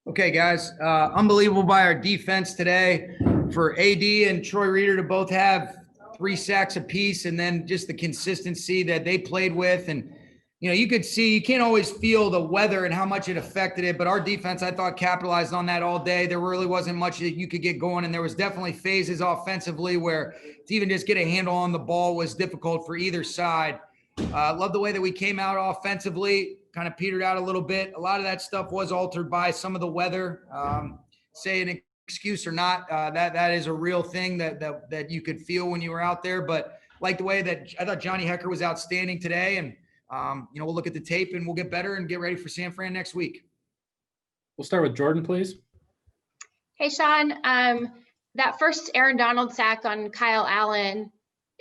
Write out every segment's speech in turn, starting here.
Okay, guys, unbelievable by our defense today for AD and Troy Reader to both have 3 sacks apiece, and then just the consistency that they played with. And, you could see, you can't always feel the weather and how much it affected it, but our defense, I thought, capitalized on that all day. There really wasn't much that you could get going, and there was definitely phases offensively where to even just get a handle on the ball was difficult for either side. Love the way that we came out offensively, kind of petered out a little bit. A lot of that stuff was altered by some of the weather. Say an excuse or not, that is a real thing that you could feel when you were out there. But like the way that I thought Johnny Hekker was outstanding today, and we'll look at the tape and we'll get better and get ready for San Fran next week. We'll start with Jordan, please. Hey, Sean. That first Aaron Donald sack on Kyle Allen,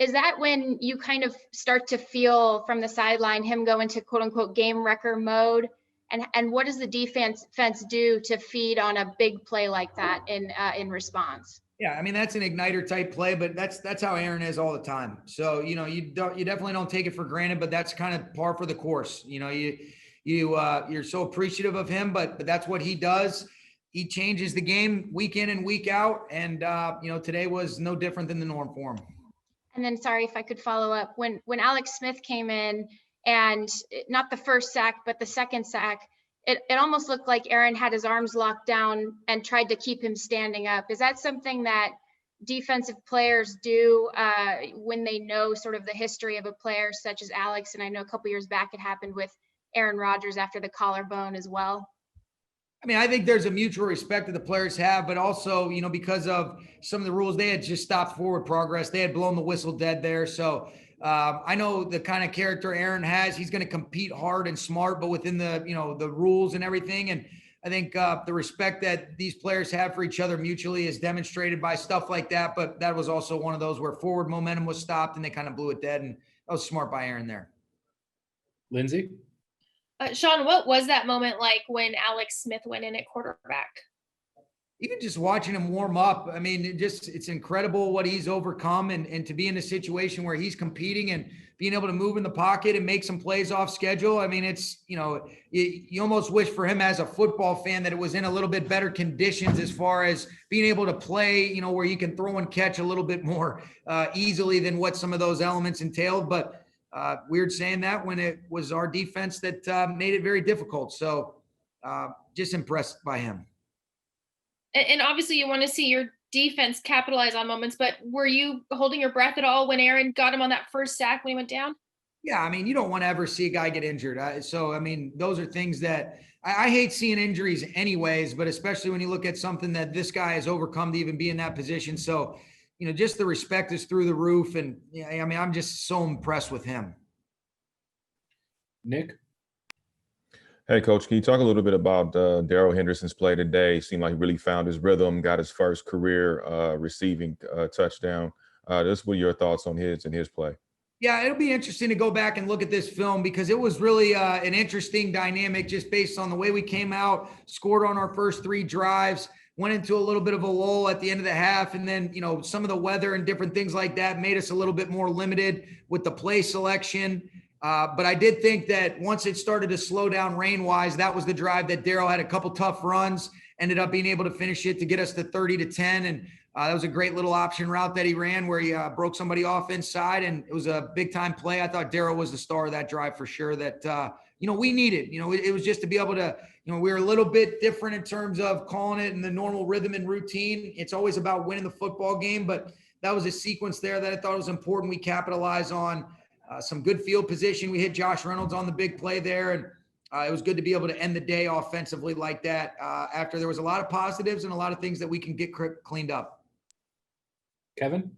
is that when you kind of start to feel from the sideline him go into quote unquote game wrecker mode? And what does the defense do to feed on a big play like that in response? Yeah, I mean, that's an igniter type play, but that's how Aaron is all the time. So, you definitely don't take it for granted, but that's kind of par for the course. You're so appreciative of him, but that's what he does. He changes the game week in and week out. And, today was no different than the norm for him. And then, sorry if I could follow up, when Alex Smith came in, and not the first sack, but the second sack, it almost looked like Aaron had his arms locked down and tried to keep him standing up. Is that something that defensive players do when they know sort of the history of a player such as Alex? And I know a couple years back it happened with Aaron Rodgers after the collarbone as well. I mean, I think there's a mutual respect that the players have, but also, because of some of the rules, they had just stopped forward progress. They had blown the whistle dead there. So I know the kind of character Aaron has. He's going to compete hard and smart, but within the rules and everything. And I think the respect that these players have for each other mutually is demonstrated by stuff like that. But that was also one of those where forward momentum was stopped and they kind of blew it dead. And that was smart by Aaron there. Lindsay? Sean, what was that moment like when Alex Smith went in at quarterback? Even just watching him warm up, I mean, it's incredible what he's overcome, and to be in a situation where he's competing and being able to move in the pocket and make some plays off schedule. I mean, it's, you almost wish for him as a football fan that it was in a little bit better conditions as far as being able to play, where you can throw and catch a little bit more easily than what some of those elements entailed. But weird saying that when it was our defense that made it very difficult. So just impressed by him. And obviously you want to see your defense capitalize on moments, but were you holding your breath at all when Aaron got him on that first sack when he went down? Yeah, I mean, you don't want to ever see a guy get injured. So, I mean, those are things that I hate seeing injuries anyways, but especially when you look at something that this guy has overcome to even be in that position. So, just the respect is through the roof. And I mean, I'm just so impressed with him. Nick? Hey, Coach, can you talk a little bit about Darrell Henderson's play today? Seemed like he really found his rhythm, got his first career receiving touchdown. Just what are your thoughts on his play? Yeah, it'll be interesting to go back and look at this film because it was really an interesting dynamic just based on the way we came out, scored on our first 3 drives, went into a little bit of a lull at the end of the half. And then, some of the weather and different things like that made us a little bit more limited with the play selection. But I did think that once it started to slow down rain-wise, that was the drive that Darrell had a couple tough runs, ended up being able to finish it to get us to 30-10. And that was a great little option route that he ran where he broke somebody off inside, and it was a big-time play. I thought Darrell was the star of that drive for sure that, we needed. It was just to be able to, we were a little bit different in terms of calling it in the normal rhythm and routine. It's always about winning the football game, but that was a sequence there that I thought was important. We capitalized on some good field position. We hit Josh Reynolds on the big play there, and it was good to be able to end the day offensively like that after there was a lot of positives and a lot of things that we can get cleaned up. Kevin?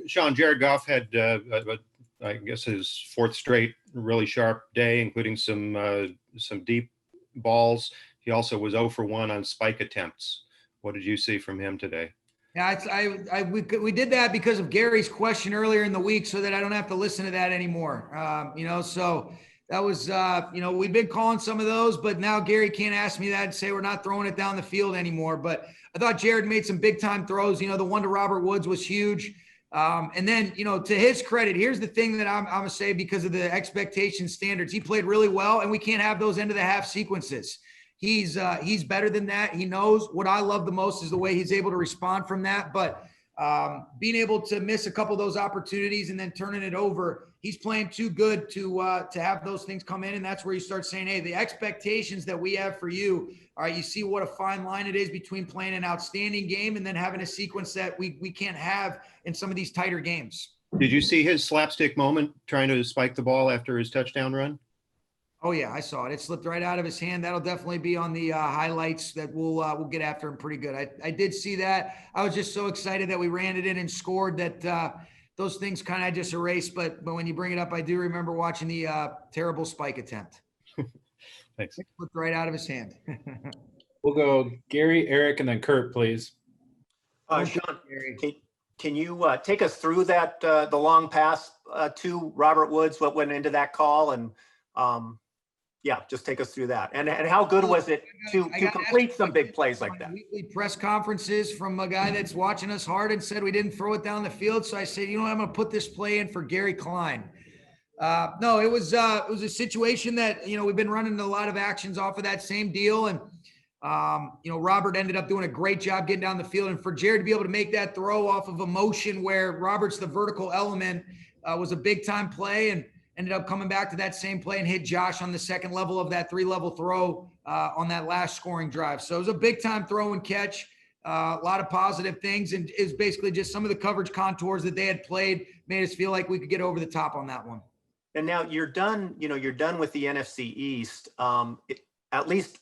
Sean, Jared Goff had, I guess, his 4th straight really sharp day, including some deep balls. He also was 0 for 1 on spike attempts. What did you see from him today? Yeah, we did that because of Gary's question earlier in the week so that I don't have to listen to that anymore. So that was, we've been calling some of those, but now Gary can't ask me that and say we're not throwing it down the field anymore. But I thought Jared made some big time throws. The one to Robert Woods was huge. And then, to his credit, here's the thing that I'm going to say because of the expectation standards. He played really well, and we can't have those end of the half sequences. he's better than that. He knows. What I love the most is the way he's able to respond from that. But being able to miss a couple of those opportunities and then turning it over, he's playing too good to have those things come in. And that's where you start saying, hey, the expectations that we have for you, all right, you see what a fine line it is between playing an outstanding game and then having a sequence that we can't have in some of these tighter games. Did you see his slapstick moment trying to spike the ball after his touchdown run? Oh yeah, I saw it. It slipped right out of his hand. That'll definitely be on the highlights that we'll get after him pretty good. I did see that. I was just so excited that we ran it in and scored that those things kind of just erased. But when you bring it up, I do remember watching the terrible spike attempt. Thanks. It slipped right out of his hand. We'll go Gary, Eric, and then Kurt, please. Sean, can you take us through that the long pass to Robert Woods? What went into that call, and yeah, just take us through that. And how good was it to complete some big plays like that? Weekly press conferences from a guy that's watching us hard and said we didn't throw it down the field. So I said, you know what, I'm going to put this play in for Gary Klein. No, it was a situation that, we've been running a lot of actions off of that same deal. And, Robert ended up doing a great job getting down the field. And for Jared to be able to make that throw off of a motion where Robert's the vertical element was a big time play, and ended up coming back to that same play and hit Josh on the second level of that 3-level throw on that last scoring drive. So it was a big time throw and catch, a lot of positive things. And it's basically just some of the coverage contours that they had played made us feel like we could get over the top on that one. And now you're done, you're done with the NFC East. At least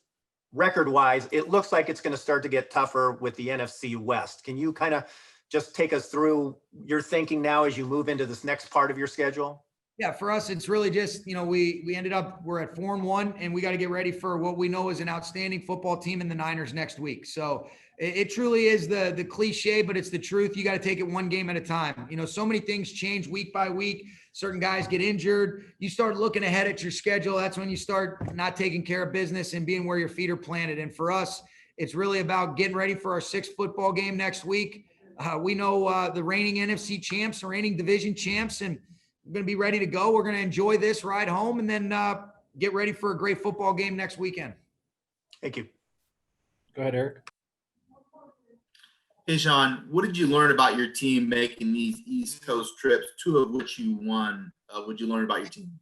record wise, it looks like it's going to start to get tougher with the NFC West. Can you kind of just take us through your thinking now as you move into this next part of your schedule? Yeah, for us, it's really just, we ended up, we're at 4-1, and we got to get ready for what we know is an outstanding football team in the Niners next week. So it truly is the cliche, but it's the truth. You got to take it one game at a time. So many things change week by week. Certain guys get injured. You start looking ahead at your schedule. That's when you start not taking care of business and being where your feet are planted. And for us, it's really about getting ready for our 6th football game next week. We know the reigning NFC champs, the reigning division champs, and we're going to be ready to go. We're going to enjoy this ride home and then get ready for a great football game next weekend. Thank you. Go ahead, Eric. Hey, Sean, what did you learn about your team making these East Coast trips, 2 of which you won? What did you learn about your team?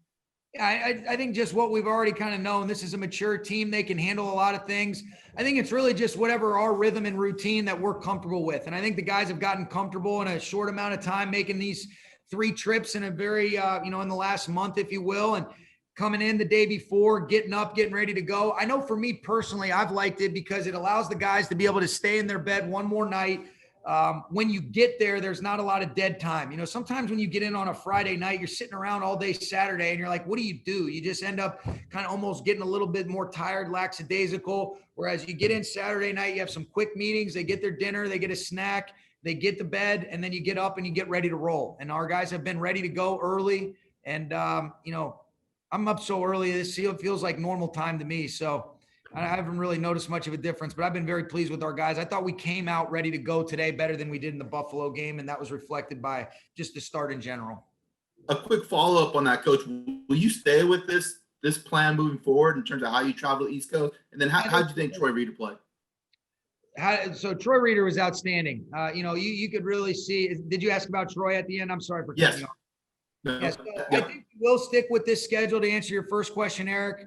I think just what we've already kind of known. This is a mature team. They can handle a lot of things. I think it's really just whatever our rhythm and routine that we're comfortable with. And I think the guys have gotten comfortable in a short amount of time making these 3 trips in a very, in the last month, if you will, and coming in the day before, getting up, getting ready to go. I know for me personally, I've liked it because it allows the guys to be able to stay in their bed one more night. When you get there, there's not a lot of dead time. Sometimes when you get in on a Friday night, you're sitting around all day Saturday and you're like, what do? You just end up kind of almost getting a little bit more tired, lackadaisical. Whereas you get in Saturday night, you have some quick meetings, they get their dinner, they get a snack, they get to bed, and then you get up and you get ready to roll. And our guys have been ready to go early. And, I'm up so early. This feels like normal time to me. So I haven't really noticed much of a difference, but I've been very pleased with our guys. I thought we came out ready to go today better than we did in the Buffalo game. And that was reflected by just the start in general. A quick follow-up on that, Coach. Will you stay with this plan moving forward in terms of how you travel the East Coast? And then how do you think Troy Reeder played? So Troy Reeder was outstanding. You could really see. Did you ask about Troy at the end? I'm sorry for cutting you off. No. Yes, I think we'll stick with this schedule to answer your first question, Eric.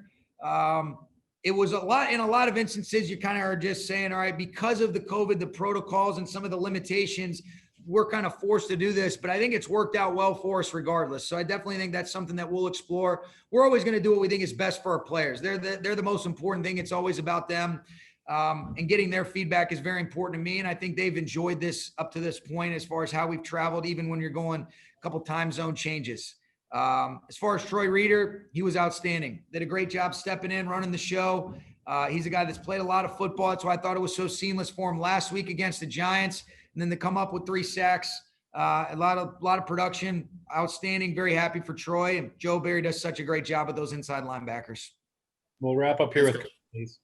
It was in a lot of instances, you kind of are just saying, all right, because of the COVID, the protocols and some of the limitations, we're kind of forced to do this, but I think it's worked out well for us regardless. So I definitely think that's something that we'll explore. We're always going to do what we think is best for our players. They're the most important thing. It's always about them. And getting their feedback is very important to me. And I think they've enjoyed this up to this point as far as how we've traveled, even when you're going a couple time zone changes. As far as Troy Reeder, he was outstanding. Did a great job stepping in, running the show. He's a guy that's played a lot of football. That's why I thought it was so seamless for him last week against the Giants. And then to come up with 3 sacks, a lot of production, outstanding. Very happy for Troy. And Joe Barry does such a great job with those inside linebackers. We'll wrap up here with Coach, please.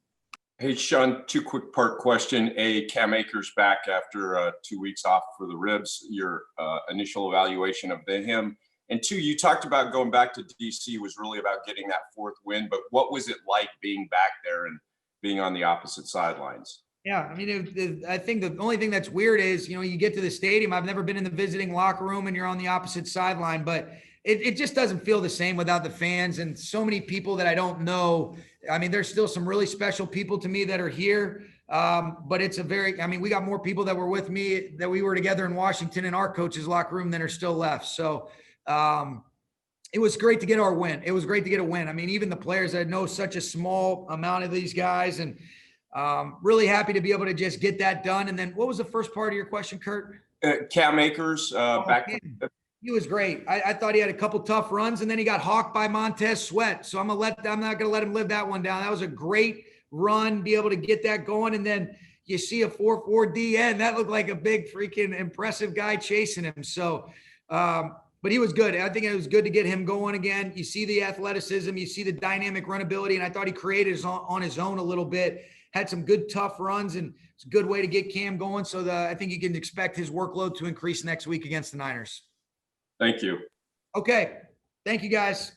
Hey, Sean, 2 quick part question. Cam Akers back after 2 weeks off for the ribs, your initial evaluation of him. And 2, you talked about going back to DC was really about getting that 4th win, but what was it like being back there and being on the opposite sidelines. Yeah, I mean, I think the only thing that's weird is, you get to the stadium. I've never been in the visiting locker room and you're on the opposite sideline, but it just doesn't feel the same without the fans and so many people that I don't know. I mean, there's still some really special people to me that are here, but it's we got more people that were with me that we were together in Washington in our coach's locker room than are still left. So it was great to get our win. It was great to get a win. I mean, even the players, I know such a small amount of these guys, and really happy to be able to just get that done. And then what was the first part of your question, Kurt? Cam Akers back. He was great. I thought he had a couple tough runs, and then he got hawked by Montez Sweat. So I'm not going to let him live that one down. That was a great run, be able to get that going. And then you see a 4.4 DN. That looked like a big freaking impressive guy chasing him. So, but he was good. I think it was good to get him going again. You see the athleticism, you see the dynamic run ability, and I thought he created on his own a little bit. Had some good tough runs, and it's a good way to get Cam going. So I think you can expect his workload to increase next week against the Niners. Thank you. Okay. Thank you, guys.